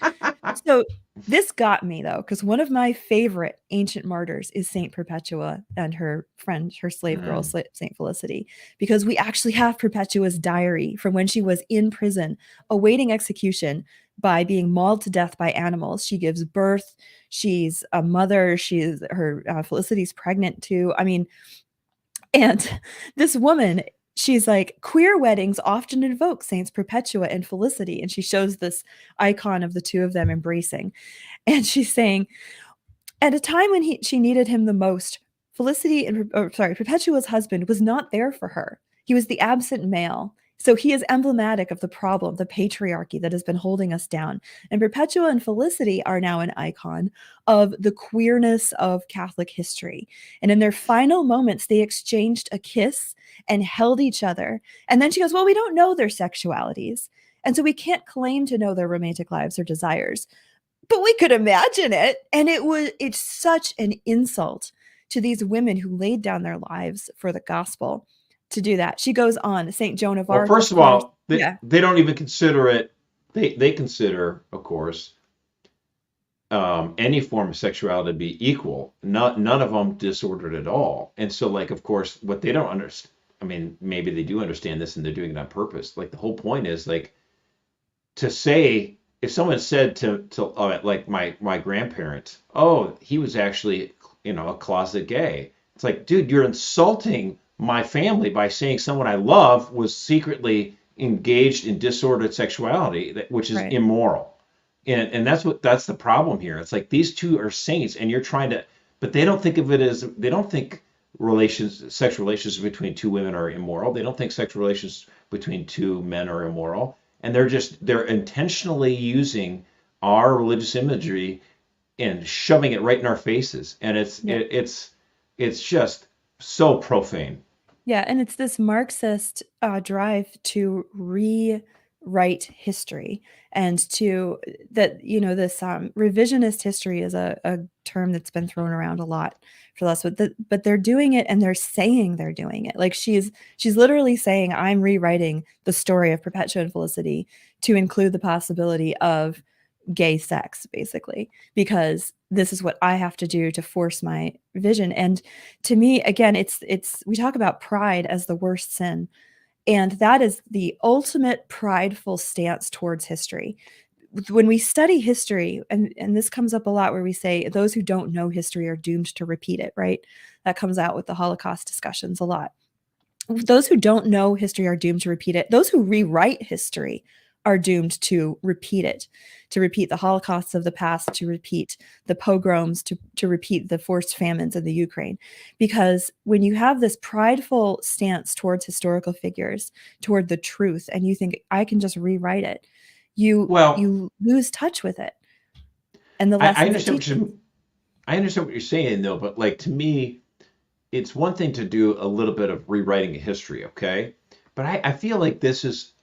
So this got me, though, because one of my favorite ancient martyrs is Saint Perpetua and her friend, her slave girl, Saint Felicity, because we actually have Perpetua's diary from when she was in prison awaiting execution by being mauled to death by animals. She gives birth. She's a mother. Felicity's pregnant too. I mean, and this woman, she's like, queer weddings often invoke Saints Perpetua and Felicity. And she shows this icon of the two of them embracing. And she's saying, at a time when she needed him the most, Perpetua's husband was not there for her. He was the absent male. So he is emblematic of the problem, the patriarchy that has been holding us down. And Perpetua and Felicity are now an icon of the queerness of Catholic history. And in their final moments, they exchanged a kiss and held each other. And then she goes, well, we don't know their sexualities. And so we can't claim to know their romantic lives or desires, but we could imagine it. And it's such an insult to these women who laid down their lives for the gospel to do that. She goes on, St. Joan of Arc. Well, first of course. all, Yeah. they don't even consider it. They consider, of course, any form of sexuality to be equal. None of them disordered at all. And so, like, of course, what they don't understand. I mean, maybe they do understand this and they're doing it on purpose. Like, the whole point is, like, to say, if someone said to like my grandparents, oh, he was actually, a closet gay. It's like, dude, you're insulting my family by saying someone I love was secretly engaged in disordered sexuality, which is Right. immoral. And that's the problem here. It's like these two are saints, and you're trying to, but they don't think of it as, they don't think sexual relations between two women are immoral. They don't think sexual relations between two men are immoral. And they're intentionally using our religious imagery and shoving it right in our faces. And it's just so profane. Yeah, and it's this Marxist drive to rewrite history, and to that, this revisionist history is a term that's been thrown around a lot for us, but they're doing it, and they're saying they're doing it. Like she's literally saying, I'm rewriting the story of Perpetua and Felicity to include the possibility of gay sex, basically, because this is what I have to do to force my vision. And to me, again, it's we talk about pride as the worst sin, and that is the ultimate prideful stance towards history. When we study history, and this comes up a lot, where we say those who don't know history are doomed to repeat it, right? That comes out with the Holocaust discussions a lot. Those who don't know history are doomed to repeat it. Those who rewrite history are doomed to repeat it, to repeat the Holocausts of the past, to repeat the pogroms, to repeat the forced famines in the Ukraine. Because when you have this prideful stance towards historical figures, toward the truth, and you think, I can just rewrite it, you lose touch with it. And the lessons I understand what you're saying, though, but like, to me, it's one thing to do a little bit of rewriting history, okay? But I feel like this is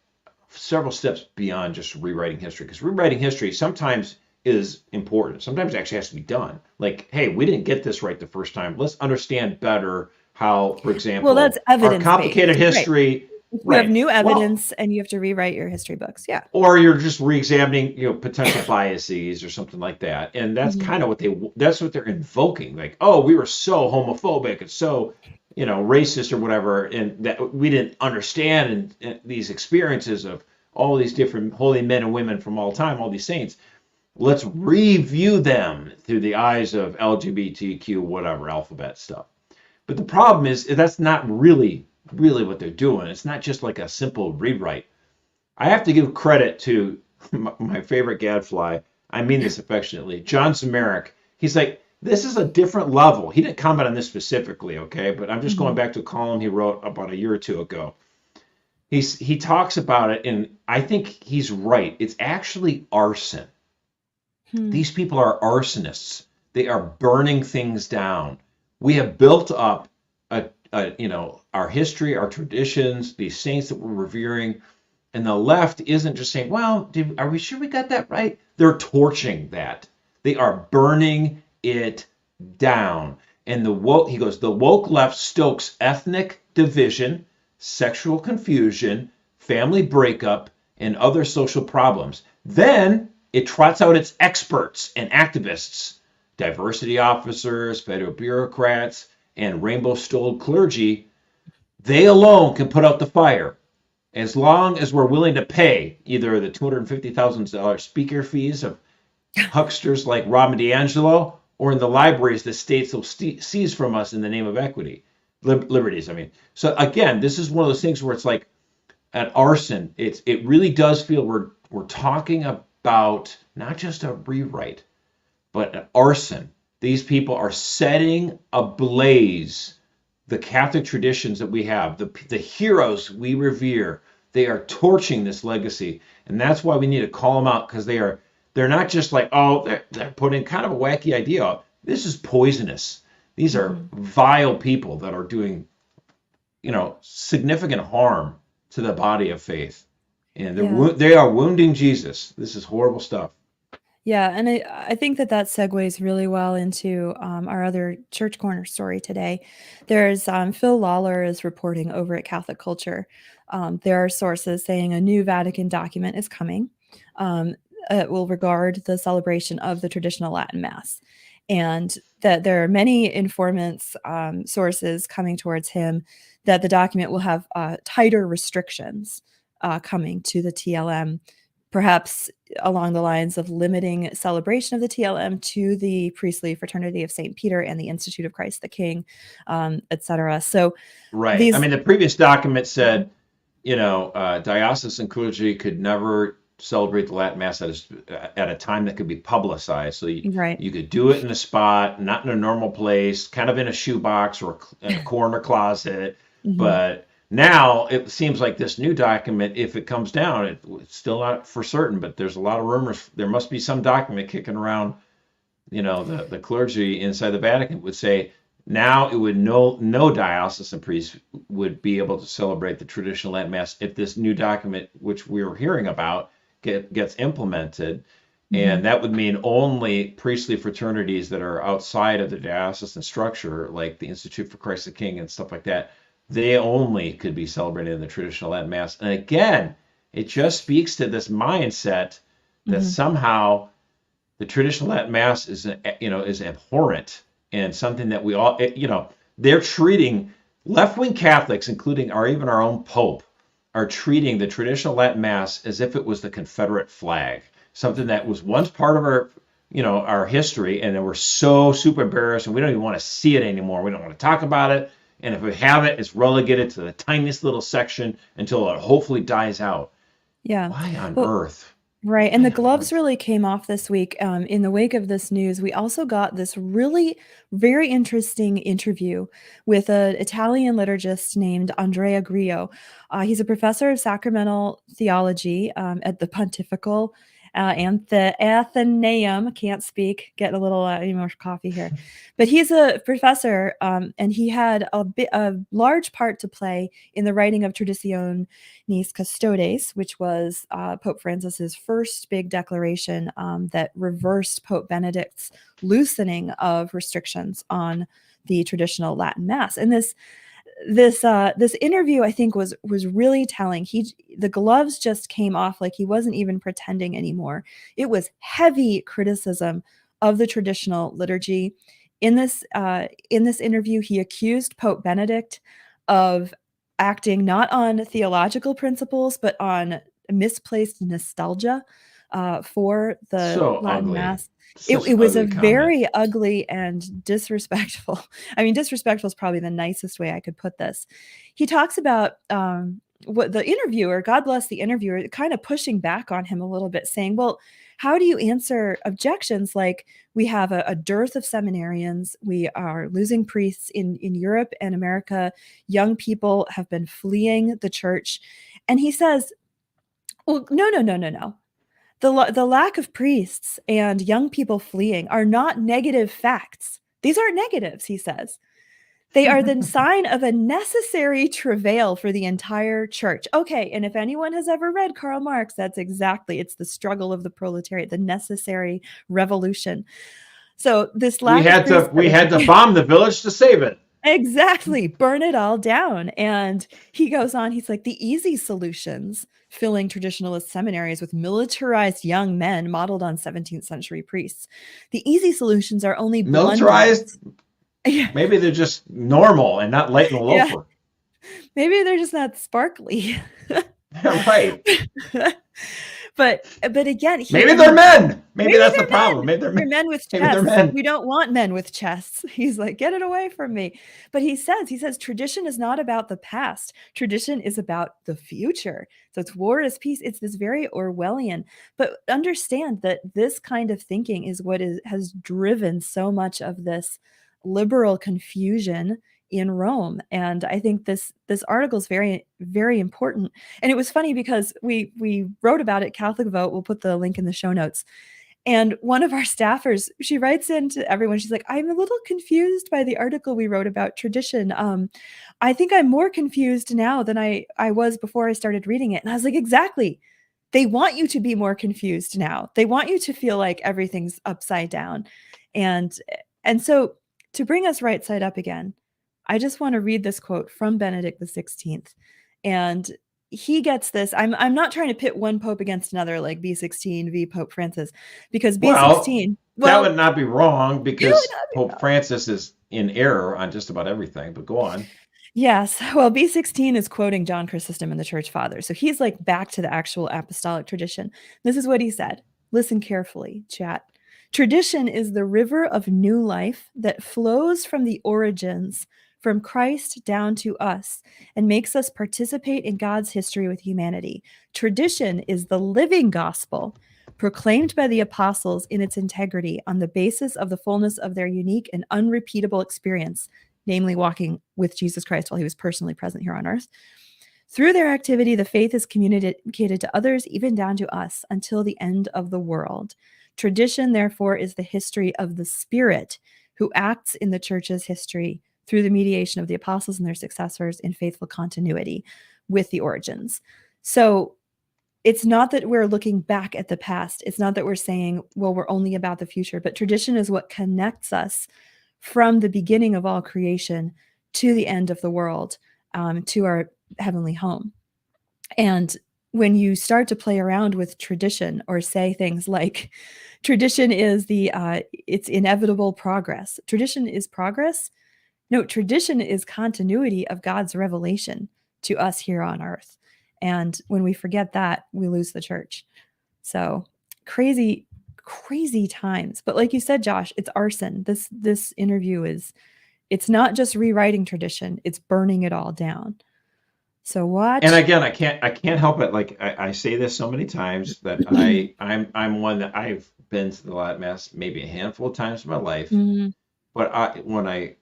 several steps beyond just rewriting history, because rewriting history sometimes is important. Sometimes it actually has to be done. Like, hey, we didn't get this right the first time. Let's understand better how, for example, that's our complicated history. You have new evidence, and you have to rewrite your history books. Yeah. Or you're just re-examining, potential biases or something like that. And that's kind of that's what they're invoking. Like, oh, we were so homophobic and so, racist or whatever, and that we didn't understand and these experiences of all these different holy men and women from all time, all these saints. Let's review them through the eyes of LGBTQ, whatever, alphabet stuff. But the problem is that's not really what they're doing. It's not just like a simple rewrite. I have to give credit to my favorite gadfly. I mean this affectionately, John Zemerick. He's like, this is a different level. He didn't comment on this specifically, okay? But I'm just going back to a column he wrote about a year or two ago. He talks about it, and I think he's right. It's actually arson. These people are arsonists. They are burning things down. We have built up our history, our traditions, these saints that we're revering, and the left isn't just saying, well, are we sure we got that right? They're torching that. They are burning it down. And the woke left stokes ethnic division, sexual confusion, family breakup, and other social problems. Then it trots out its experts and activists, diversity officers, federal bureaucrats, and rainbow-stoled clergy. They alone can put out the fire, as long as we're willing to pay either the $250,000 speaker fees of hucksters like Robin DiAngelo, or in the libraries the states will seize from us in the name of equity, liberties. I mean, so again, this is one of those things where it's like an arson. It really does feel we're talking about not just a rewrite, but an arson. These people are setting ablaze the Catholic traditions that we have, the heroes we revere. They are torching this legacy, and that's why we need to call them out, because they're not just like, oh, they're putting kind of a wacky idea out. This is poisonous. These are vile people that are doing, significant harm to the body of faith, and they are wounding Jesus. This is horrible stuff. Yeah, and I think that segues really well into our other Church Corner story today. There's Phil Lawler is reporting over at Catholic Culture. There are sources saying a new Vatican document is coming. It will regard the celebration of the traditional Latin Mass, and that there are many informants, sources coming towards him, that the document will have tighter restrictions coming to the TLM, perhaps along the lines of limiting celebration of the TLM to the priestly fraternity of St. Peter and the Institute of Christ the King, etc. So, right. The previous document said, diocesan clergy could never celebrate the Latin Mass at a time that could be publicized. So you could do it in a spot, not in a normal place, kind of in a shoebox or in a corner closet. But now it seems like this new document, if it comes down, it's still not for certain, but there's a lot of rumors. There must be some document kicking around, the clergy inside the Vatican would say now it would no diocesan priest would be able to celebrate the traditional Latin Mass if this new document, which we were hearing about, gets implemented. And that would mean only priestly fraternities that are outside of the diocesan structure, like the Institute for Christ the King and stuff like that, they only could be celebrated in the traditional Latin Mass. And again, it just speaks to this mindset that somehow the traditional Latin Mass is abhorrent and something that we all, they're treating left-wing Catholics, including even our own Pope, are treating the traditional Latin Mass as if it was the Confederate flag, something that was once part of our history, and then we're so super embarrassed and we don't even want to see it anymore. We don't want to talk about it. And if we have it, it's relegated to the tiniest little section until it hopefully dies out. Yeah. Why on earth? Right. And the gloves really came off this week. In the wake of this news, we also got this really very interesting interview with an Italian liturgist named Andrea Grillo. He's a professor of sacramental theology at the Pontifical and the Athenaeum. Can't speak, getting a little more coffee here. But he's a professor, and he had a large part to play in the writing of Traditionis Custodes, which was Pope Francis's first big declaration that reversed Pope Benedict's loosening of restrictions on the traditional Latin Mass. And this interview, I think, was really telling. The gloves just came off like he wasn't even pretending anymore. It was heavy criticism of the traditional liturgy. In this interview, he accused Pope Benedict of acting not on theological principles, but on misplaced nostalgia for the Latin Mass. It was a very ugly and disrespectful. I mean, disrespectful is probably the nicest way I could put this. He talks about what the interviewer, God bless the interviewer, kind of pushing back on him a little bit, saying, well, how do you answer objections like we have a dearth of seminarians, we are losing priests in Europe and America, young people have been fleeing the church. And he says, well, no. The lack of priests and young people fleeing are not negative facts. These aren't negatives, he says. They are the sign of a necessary travail for the entire church. Okay, and if anyone has ever read Karl Marx, it's the struggle of the proletariat, the necessary revolution. So this lack we had to bomb the village to save it. Exactly. Burn it all down. And he goes on, he's like, the easy solutions, filling traditionalist seminaries with militarized young men modeled on 17th century priests. The easy solutions are only militarized. Maybe they're just normal and not light and loafer. Yeah. Maybe they're just not sparkly. Right. But again, maybe they're men. Maybe that's the problem. Maybe they're men with chests. We don't want men with chests. He's like, get it away from me. But he says, tradition is not about the past. Tradition is about the future. So it's war is peace. It's this very Orwellian. But understand that this kind of thinking is what has driven so much of this liberal confusion in Rome. And I think this article is very, very important. And it was funny because we wrote about it, Catholic Vote. We'll put the link in the show notes. And one of our staffers, she writes into everyone, she's like, I'm a little confused by the article we wrote about tradition. I think I'm more confused now than I was before I started reading it. And I was like, exactly. They want you to be more confused now. They want you to feel like everything's upside down. And so to bring us right side up again, I just want to read this quote from Benedict XVI. And he gets this. I'm not trying to pit one pope against another, like B16 v Pope Francis, because B16. That would not be wrong, because Pope Francis is in error on just about everything. But go on. Yes. Well, B16 is quoting John Chrysostom and the Church Fathers. So he's like back to the actual apostolic tradition. This is what he said. Listen carefully, chat. Tradition is the river of new life that flows from the origins, from Christ down to us, and makes us participate in God's history with humanity. Tradition is the living gospel proclaimed by the apostles in its integrity on the basis of the fullness of their unique and unrepeatable experience, namely walking with Jesus Christ while he was personally present here on earth. Through their activity, the faith is communicated to others, even down to us, until the end of the world. Tradition, therefore, is the history of the Spirit who acts in the church's history through the mediation of the apostles and their successors in faithful continuity with the origins. So it's not that we're looking back at the past. It's not that we're saying, well, we're only about the future, but tradition is what connects us from the beginning of all creation to the end of the world, to our heavenly home. And when you start to play around with tradition or say things like tradition is it's inevitable progress. Tradition is progress. No, tradition is continuity of God's revelation to us here on earth. And when we forget that, we lose the church. So crazy times. But like you said, Josh, it's arson. This interview it's not just rewriting tradition, it's burning it all down. So watch. And again, I can't help it. Like I say this so many times that I'm one that I've been to the Latin Mass maybe a handful of times in my life. Mm-hmm. But I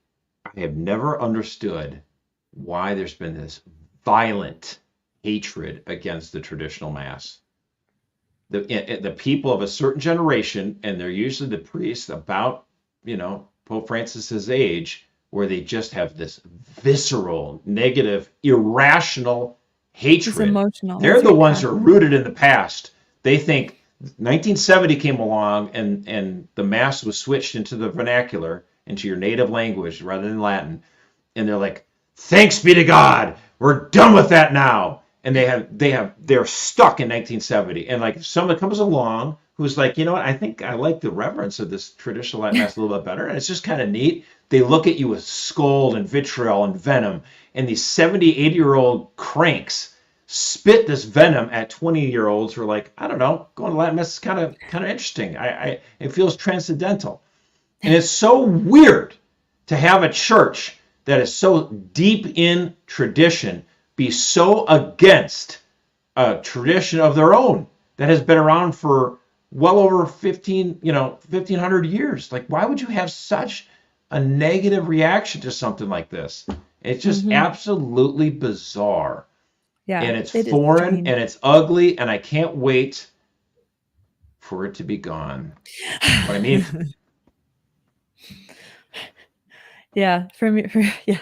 have never understood why there's been this violent hatred against the traditional Mass. The people of a certain generation, and they're usually the priests about, Pope Francis's age, where they just have this visceral, negative, irrational hatred. It's emotional. They're the ones who are rooted in the past. They think 1970 came along and the Mass was switched into the vernacular, into your native language rather than Latin. And they're like, thanks be to God, we're done with that now. And they're stuck in 1970. And like if someone comes along who's like, you know what, I think I like the reverence of this traditional Latin Mass a little bit better, and it's just kind of neat. They look at you with scold and vitriol and venom, and these 70, 80-year-old cranks spit this venom at 20-year-olds who are like, I don't know, going to Latin Mass is kind of interesting. It feels transcendental. And it's so weird to have a church that is so deep in tradition be so against a tradition of their own that has been around for well over 1,500 years. Like, why would you have such a negative reaction to something like this? It's just absolutely bizarre. Yeah, and it's foreign and it's ugly, and I can't wait for it to be gone. What I mean? Yeah, yeah.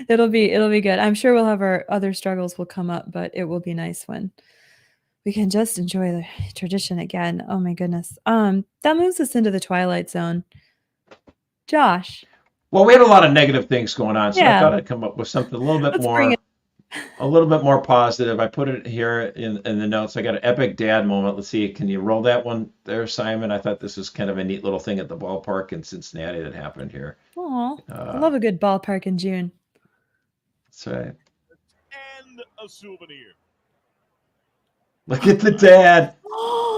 It'll be good. I'm sure we'll have our other struggles will come up, but it will be nice when we can just enjoy the tradition again. Oh my goodness. That moves us into the Twilight Zone. Josh. Well, we had a lot of negative things going on, so I thought I'd come up with something a little bit more positive. I put it here in the notes. I got an epic dad moment. Let's see. Can you roll that one there, Simon? I thought this was kind of a neat little thing at the ballpark in Cincinnati that happened here. Oh, I love a good ballpark in June. That's right. And a souvenir. Look at the dad.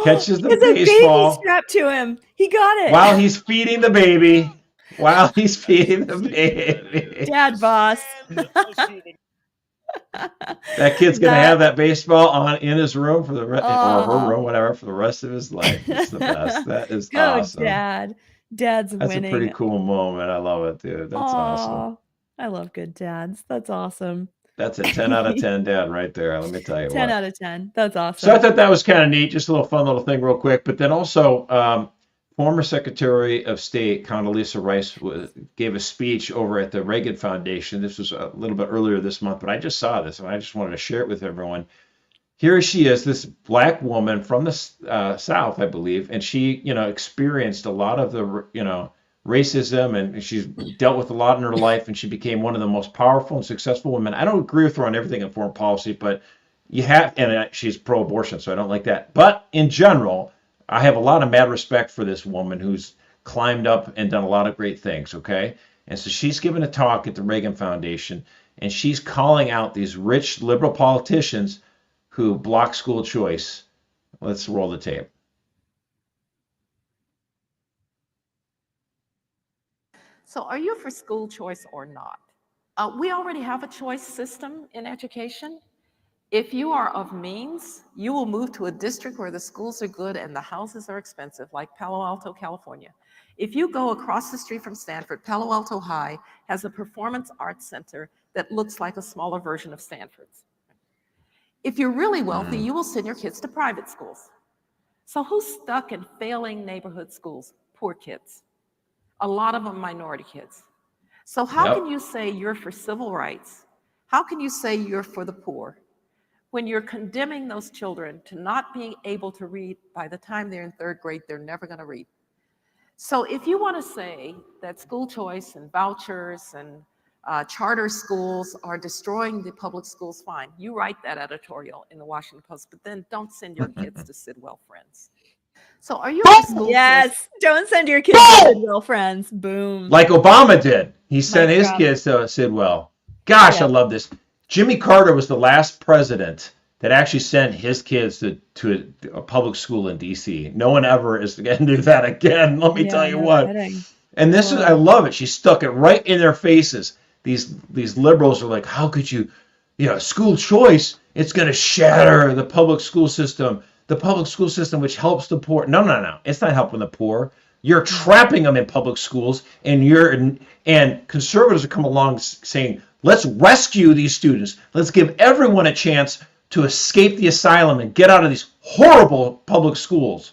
Catches the baseball. There's a baby strapped to him. He got it. While he's feeding the baby. Dad boss. That kid's gonna have that baseball in his room for the or her room, whatever, for the rest of his life. It's the best. That is awesome. Dad. Dad's That's winning. a pretty cool moment. I love it, dude. That's awesome. I love good dads. That's awesome. That's a 10 out of 10 dad right there. Let me tell you 10 what. out of 10. That's So I awesome. thought that was kind of neat, just a little fun little thing real quick. But then also, former Secretary of State Condoleezza Rice gave a speech over at the Reagan Foundation. This was a little bit earlier this month, but I just saw this and I just wanted to share it with everyone. Here she is, this black woman from the South, I believe, and she, experienced a lot of the, racism, and she's dealt with a lot in her life, and she became one of the most powerful and successful women. I don't agree with her on everything in foreign policy, but and she's pro-abortion, so I don't like that. But in general, I have a lot of mad respect for this woman who's climbed up and done a lot of great things, okay? And so she's given a talk at the Reagan Foundation, and she's calling out these rich liberal politicians who block school choice. Let's roll the tape. So are you for school choice or not? We already have a choice system in education. If you are of means, you will move to a district where the schools are good and the houses are expensive, like Palo Alto, California. If you go across the street from Stanford, Palo Alto High has a performance arts center that looks like a smaller version of Stanford's. If you're really wealthy, you will send your kids to private schools. So who's stuck in failing neighborhood schools? Poor kids. A lot of them minority kids. So how can you say you're for civil rights? How can you say you're for the poor when you're condemning those children to not being able to read? By the time they're in third grade, they're never going to read. So if you want to say that school choice and vouchers and charter schools are destroying the public schools, fine. You write that editorial in the Washington Post, but then don't send your kids to Sidwell Friends. So are you for school Yes. Don't send your kids to Sidwell Friends. Boom. Like Obama did. He sent his kids to Sidwell. Gosh, I love this. Jimmy Carter was the last president that actually sent his kids to a public school in D.C. No one ever is going to do that again. Let me tell you what. Kidding. And this is, I love it. She stuck it right in their faces. These liberals are like, how could you, school choice, it's going to shatter the public school system. The public school system, which helps the poor. No. It's not helping the poor. You're trapping them in public schools, and conservatives have come along saying, let's rescue these students. Let's give everyone a chance to escape the asylum and get out of these horrible public schools.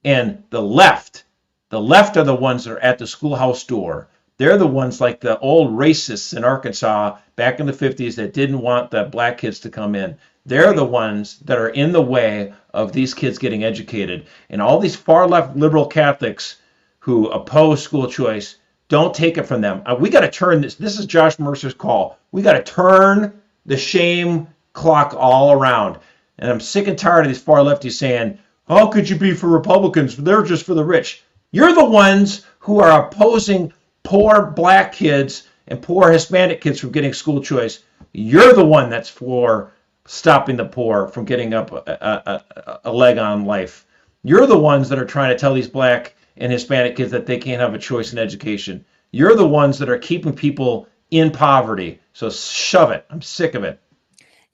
And the left are the ones that are at the schoolhouse door. They're the ones like the old racists in Arkansas back in the 50s that didn't want the black kids to come in. They're the ones that are in the way of these kids getting educated. And all these far left liberal Catholics who oppose school choice, don't take it from them. We got to turn this. This is Josh Mercer's call. We got to turn the shame clock all around. And I'm sick and tired of these far lefties saying, how could you be for Republicans? They're just for the rich. You're the ones who are opposing poor black kids and poor Hispanic kids from getting school choice. You're the one that's for stopping the poor from getting up a leg on life. You're the ones that are trying to tell these black and Hispanic kids that they can't have a choice in education. You're the ones that are keeping people in poverty. So shove it. I'm sick of it.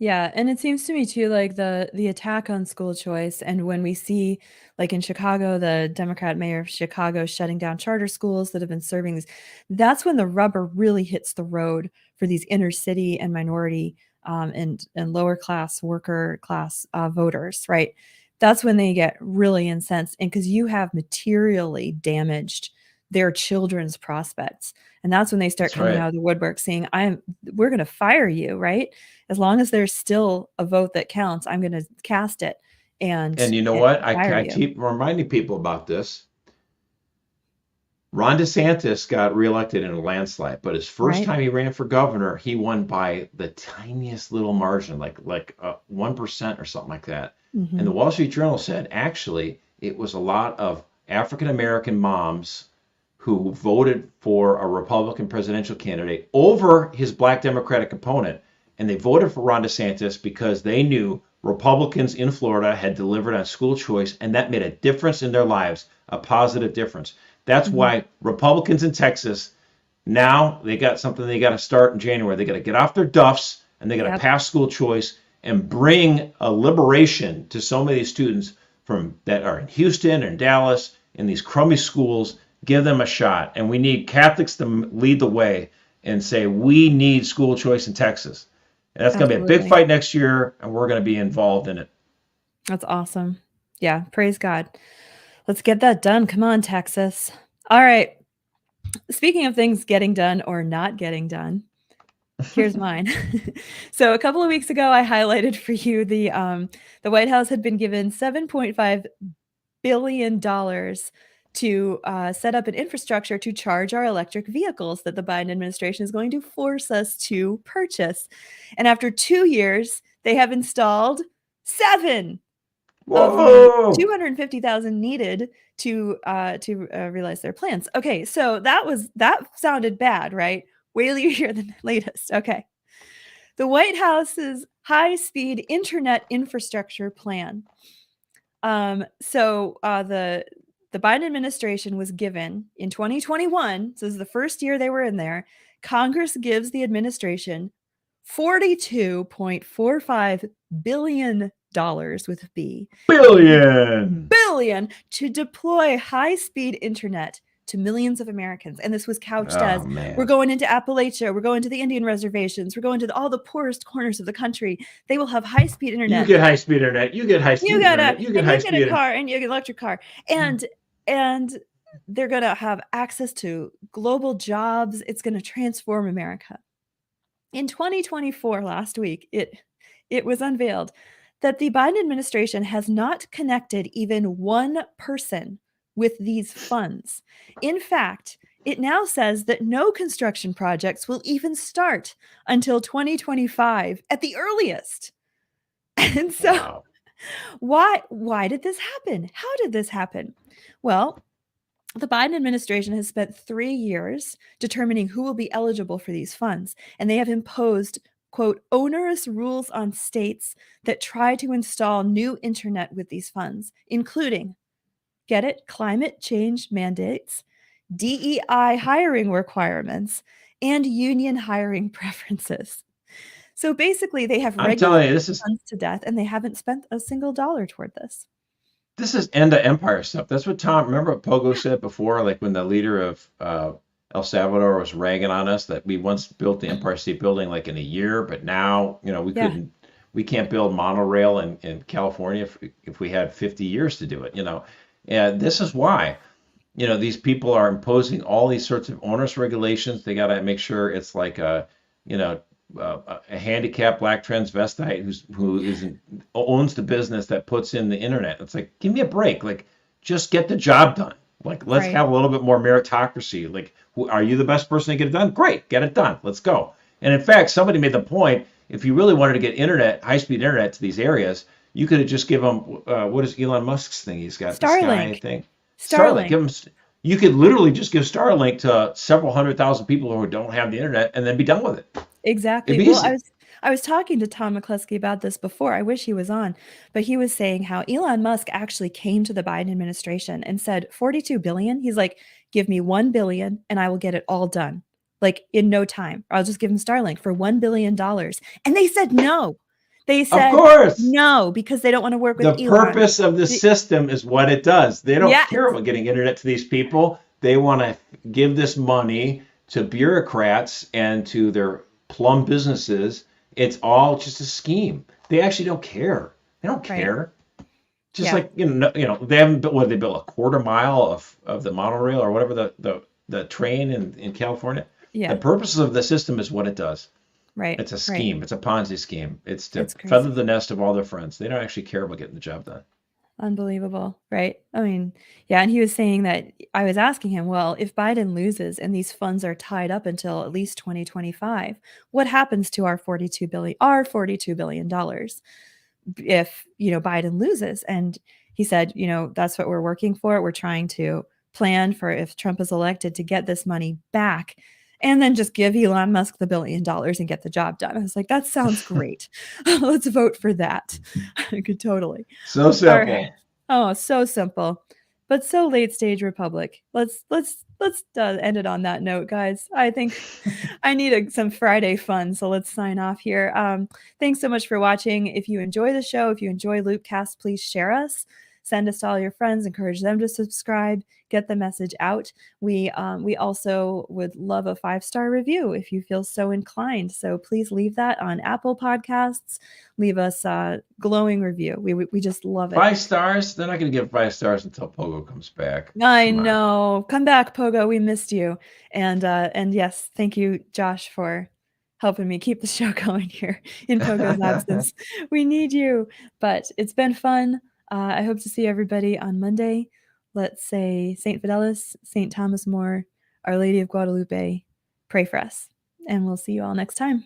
Yeah, and it seems to me too like the attack on school choice, and when we see like in Chicago, the Democrat mayor of Chicago shutting down charter schools that have been serving these, that's when the rubber really hits the road for these inner city and minority and lower class, worker class voters, right? That's when they get really incensed, and because you have materially damaged their children's prospects. And that's when they start coming out of the woodwork saying, we're going to fire you, right? As long as there's still a vote that counts, I'm going to cast it. And you know what? I keep reminding people about this. Ron DeSantis got reelected in a landslide, but his first time he ran for governor, he won by the tiniest little margin, like 1% or something like that. Mm-hmm. And the Wall Street Journal said, actually, it was a lot of African-American moms who voted for a Republican presidential candidate over his black Democratic opponent. And they voted for Ron DeSantis because they knew Republicans in Florida had delivered on school choice, and that made a difference in their lives, a positive difference. That's why Republicans in Texas, now they got something they got to start in January. They got to get off their duffs, and they got to pass school choice and bring a liberation to so many students from that are in Houston and Dallas in these crummy schools. Give them a shot. And we need Catholics to lead the way. and say, we need school choice in Texas. And that's going to be a big Absolutely. fight next year, and we're going to be involved in it. That's awesome. Yeah, praise God. Let's get that done. Come on, Texas. All right. Speaking of things getting done or not getting done, here's mine. So a couple of weeks ago, I highlighted for you the White House had been given $7.5 billion to set up an infrastructure to charge our electric vehicles that the Biden administration is going to force us to purchase. And after 2 years, they have installed 7 of Whoa! the 250,000 needed to realize their plans. Okay, so that sounded bad, right? Way easier than the latest. Okay. The White House's high-speed internet infrastructure plan. The Biden administration was given in 2021, so this is the first year they were in there, Congress gives the administration $42.45 billion with a B. Billion to deploy high-speed internet to millions of Americans. And this was couched as, we're going into Appalachia, we're going to the Indian reservations, we're going to all the poorest corners of the country. They will have high-speed internet. You get high-speed internet. You get high-speed internet. You get high-speed internet. You get a car and you get an electric car. And they're going to have access to global jobs. It's going to transform America. In 2024, last week, it was unveiled that the Biden administration has not connected even one person with these funds. In fact, it now says that no construction projects will even start until 2025 at the earliest. And so why did this happen? How did this happen? Well, the Biden administration has spent 3 years determining who will be eligible for these funds, and they have imposed, quote, onerous rules on states that try to install new internet with these funds, including, get it, climate change mandates, DEI hiring requirements, and union hiring preferences. So basically, they have regulated funds to death, and they haven't spent a single dollar toward this. This is end of empire stuff. That's what remember what Pogo said before, like when the leader of El Salvador was ragging on us that we once built the Empire State Building like in a year, but now, we can't build monorail in California if we had 50 years to do it, And this is why, these people are imposing all these sorts of onerous regulations. They got to make sure it's like a handicapped black transvestite who owns the business that puts in the internet. It's like, give me a break. Like, just get the job done. Like, let's have a little bit more meritocracy. Like, are you the best person to get it done? Great, get it done. Let's go. And in fact, somebody made the point, if you really wanted to get high-speed internet to these areas, you could have just give them, what is Elon Musk's thing? He's got the Sky thing. Starlink. Give them, you could literally just give Starlink to several 100,000 people who don't have the internet and then be done with it. Exactly. Well, I was talking to Tom McCluskey about this before. I wish he was on, but he was saying how Elon Musk actually came to the Biden administration and said, 42 billion. He's like, give me 1 billion and I will get it all done. Like in no time. I'll just give him Starlink for $1 billion. And they said no. They said, of course, no, because they don't want to work with Elon. The purpose of the system is what it does. They don't care about getting internet to these people. They want to give this money to bureaucrats and to their plum businesses. It's all just a scheme. They actually don't care. They don't care. Just like, they haven't built, they built a quarter mile of the monorail or whatever the train in California. Yeah. The purpose of the system is what it does. Right. It's a scheme. It's a Ponzi scheme. It's to feather the nest of all their friends. They don't actually care about getting the job done. Unbelievable, right? I mean, yeah. And he was saying that, I was asking him, well, if Biden loses and these funds are tied up until at least 2025, what happens to our $42 billion if, Biden loses? And he said, that's what we're working for. We're trying to plan for if Trump is elected to get this money back. And then just give Elon Musk the $1 billion and get the job done. I was like, that sounds great. Let's vote for that. I could totally. So simple. Right. Oh, so simple, but so late stage Republic. Let's end it on that note, guys. I think I need some Friday fun. So let's sign off here. Thanks so much for watching. If you enjoy the show, if you enjoy Loopcast, please share us. Send us to all your friends, encourage them to subscribe, get the message out. We also would love a 5-star review if you feel so inclined. So please leave that on Apple Podcasts. Leave us a glowing review. We just love it. 5 stars? They're not going to give 5 stars until Pogo comes back. I Come on. know. Come back, Pogo. We missed you. And yes, thank you, Josh, for helping me keep the show going here in Pogo's absence. We need you. But it's been fun. I hope to see everybody on Monday. Let's say St. Fidelis, St. Thomas More, Our Lady of Guadalupe, pray for us. And we'll see you all next time.